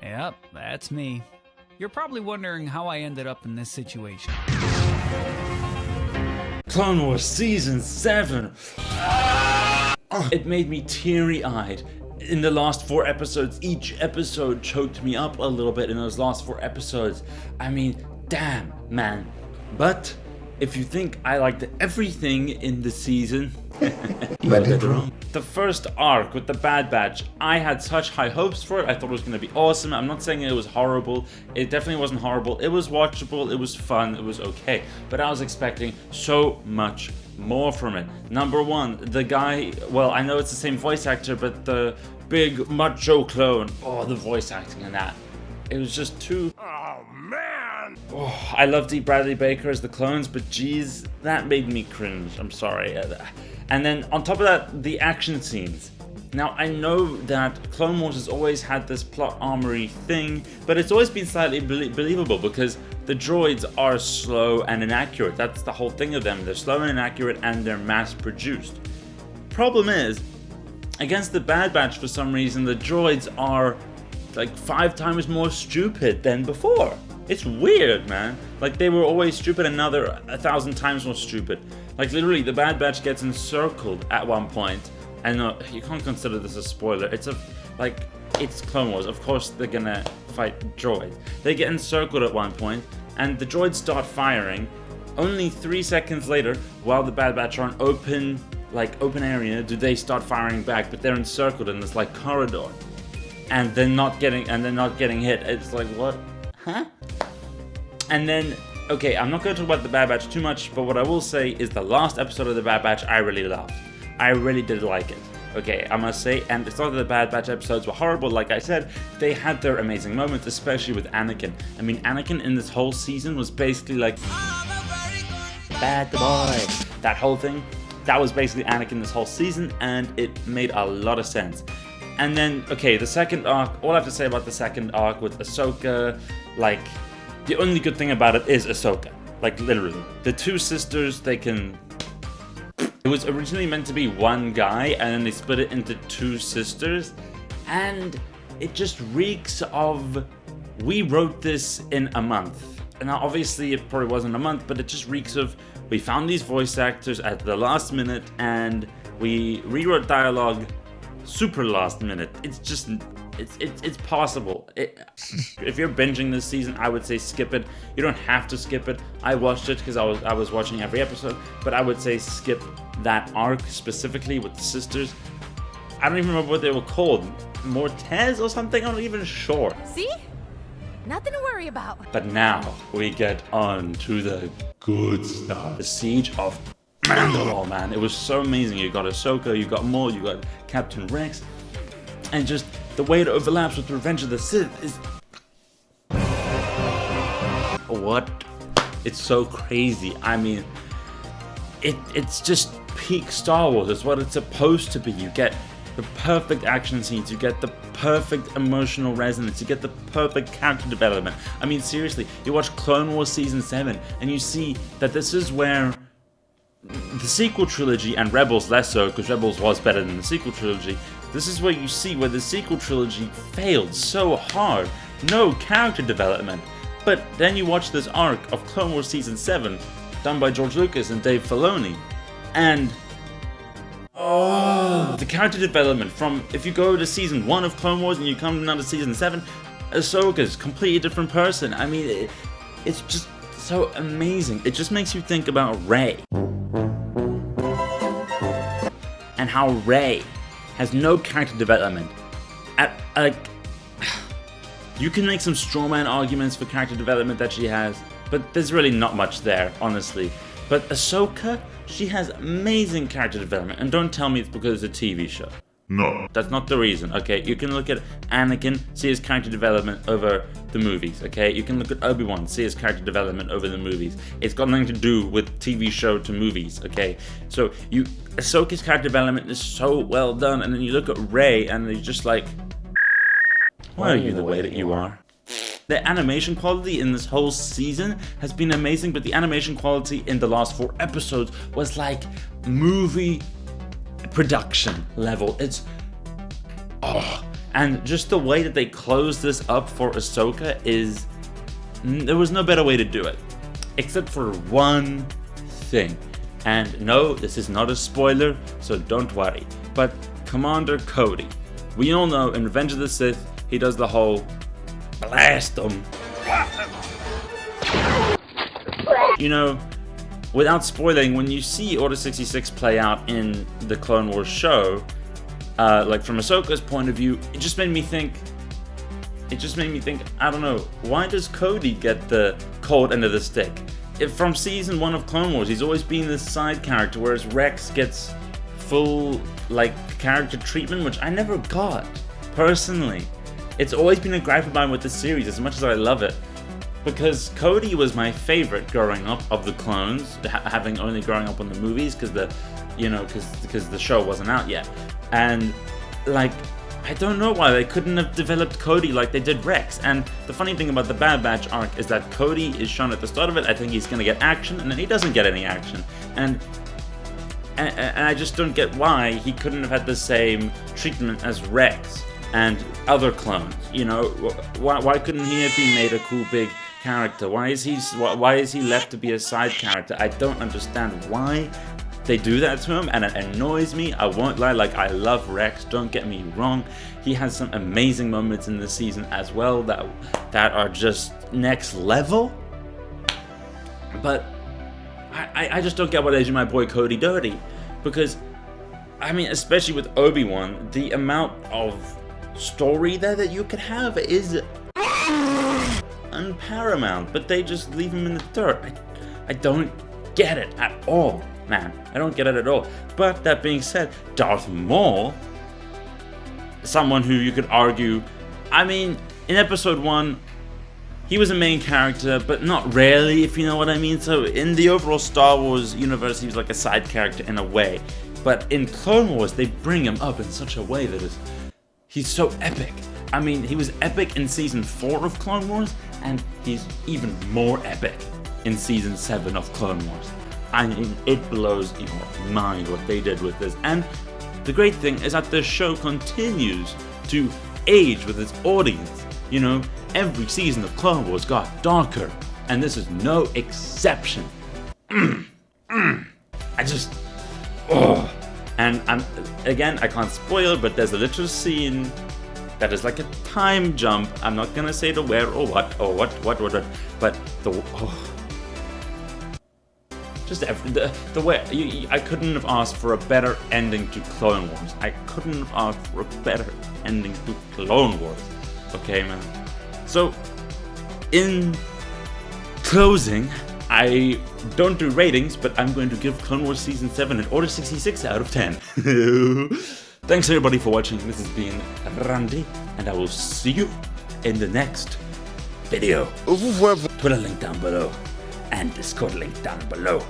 Yep, that's me. You're probably wondering how I ended up in this situation. Clone Wars Season 7. It made me teary-eyed. In the last 4 episodes, each episode choked me up a little bit in those last 4 episodes. I mean, damn, man. But if you think I liked everything in the season, you got it wrong. The first arc with the Bad Batch, I had such high hopes for it. I thought it was going to be awesome. I'm not saying it was horrible. It definitely wasn't horrible. It was watchable. It was fun. It was okay. But I was expecting so much more from it. Number one, the guy, well, I know it's the same voice actor, but the big macho clone, oh, the voice acting in that, it was just too... Oh, man! Oh, I love D. Bradley Baker as the clones, but geez, that made me cringe. I'm sorry. And then on top of that, the action scenes. Now, I know that Clone Wars has always had this plot armory thing, but it's always been slightly believable because the droids are slow and inaccurate. That's the whole thing of them. They're slow and inaccurate and they're mass-produced. Problem is, against the Bad Batch, for some reason, the droids are like 5 times more stupid than before. It's weird, man. Like, they were always stupid and now they're 1,000 times more stupid. Like, literally, the Bad Batch gets encircled at one point. And no, you can't consider this a spoiler. It's Clone Wars. Of course they're gonna fight droids. They get encircled at one point, and the droids start firing. Only 3 seconds later, while the Bad Batch are in open area, do they start firing back, but they're encircled in this like corridor. And they're not getting hit. It's like, what? Huh? And then, okay, I'm not gonna talk about the Bad Batch too much, but what I will say is the last episode of the Bad Batch I really loved. I really did like it. Okay, I must say, and it's not that the Bad Batch episodes were horrible, like I said, they had their amazing moments, especially with Anakin. I mean, Anakin in this whole season was basically like, bad boy. That whole thing, that was basically Anakin this whole season, and it made a lot of sense. And then, okay, the second arc, all I have to say about the second arc with Ahsoka, like, the only good thing about it is Ahsoka. Like, literally. The 2 sisters, they can... It was originally meant to be one guy, and then they split it into 2 sisters, and it just reeks of, we wrote this in a month. And now obviously it probably wasn't a month, but it just reeks of, we found these voice actors at the last minute, and we rewrote dialogue super last minute. It's just, it's possible. If you're binging this season, I would say skip it. You don't have to skip it. I watched it because I was watching every episode, but I would say skip that arc specifically with the sisters. I don't even remember what they were called. Mortez or something? I'm not even sure. See? Nothing to worry about. But now we get on to the good stuff. The Siege of Mandalore, man. It was so amazing. You got Ahsoka, you got Maul, you got Captain Rex, and just the way it overlaps with Revenge of the Sith is... What? It's so crazy. I mean, it's just peak Star Wars. It's what it's supposed to be. You get the perfect action scenes, you get the perfect emotional resonance, you get the perfect character development. I mean, seriously, you watch Clone Wars Season 7 and you see that this is where the sequel trilogy, and Rebels less so, because Rebels was better than the sequel trilogy, this is where you see where the sequel trilogy failed so hard. No character development. But then you watch this arc of Clone Wars Season 7, done by George Lucas and Dave Filoni, and the character development from, if you go to Season 1 of Clone Wars and you come now to Season 7, Ahsoka's a completely different person. I mean, it's just so amazing. It just makes you think about Rey. And how Rey has no character development. You can make some strawman arguments for character development that she has, but there's really not much there, honestly. But Ahsoka, she has amazing character development, and don't tell me it's because it's a TV show. No. That's not the reason, okay? You can look at Anakin, see his character development over the movies, okay? You can look at Obi-Wan, see his character development over the movies. It's got nothing to do with TV show to movies, okay? So Ahsoka's character development is so well done, and then you look at Rey, and you're just like, why are you the way that you are? The animation quality in this whole season has been amazing, but the animation quality in the last 4 episodes was like movie production level. And just the way that they close this up for Ahsoka is... there was no better way to do it. Except for one thing. And no, this is not a spoiler, so don't worry. But Commander Cody. We all know in Revenge of the Sith, he does the whole blast them. You know, without spoiling, when you see Order 66 play out in the Clone Wars show, like from Ahsoka's point of view, it just made me think, I don't know, why does Cody get the cold end of the stick? If from season 1 of Clone Wars, he's always been this side character, whereas Rex gets full, like, character treatment, which I never got, personally. It's always been a gripe of mine with the series, as much as I love it. Because Cody was my favorite growing up of the clones, having only growing up on the movies, because the show wasn't out yet. And, like, I don't know why they couldn't have developed Cody like they did Rex. And the funny thing about the Bad Batch arc is that Cody is shown at the start of it. I think he's gonna get action, and then he doesn't get any action. And I just don't get why he couldn't have had the same treatment as Rex and other clones. You know, why couldn't he have been made a cool big character? Why is he left to be a side character? I don't understand why they do that to him, and it annoys me. I won't lie, like, I love Rex, don't get me wrong. He has some amazing moments in this season as well that are just next level. But I just don't get why they do my boy Cody dirty. Because, I mean, especially with Obi-Wan, the amount of story there that you could have is unparamount, but they just leave him in the dirt. I don't get it at all, man. I don't get it at all. But that being said, Darth Maul, someone who you could argue, I mean, in episode 1, he was a main character, but not really, if you know what I mean. So in the overall Star Wars universe, he was like a side character in a way. But in Clone Wars, they bring him up in such a way that he's so epic. I mean, he was epic in season 4 of Clone Wars, and he's even more epic in season 7 of Clone Wars. I mean, it blows your mind what they did with this. And the great thing is that the show continues to age with its audience. You know, every season of Clone Wars got darker, and this is no exception. I just... oh. And again, I can't spoil, but there's a little scene that is like a time jump. I'm not gonna say the where or what, but the... oh. Just the way... I couldn't have asked for a better ending to Clone Wars. I couldn't have asked for a better ending to Clone Wars. Okay, man. So, in closing, I don't do ratings, but I'm going to give Clone Wars Season 7 an Order 66 out of 10. Thanks everybody for watching. This has been Randy, and I will see you in the next video. Twitter link down below, and Discord link down below.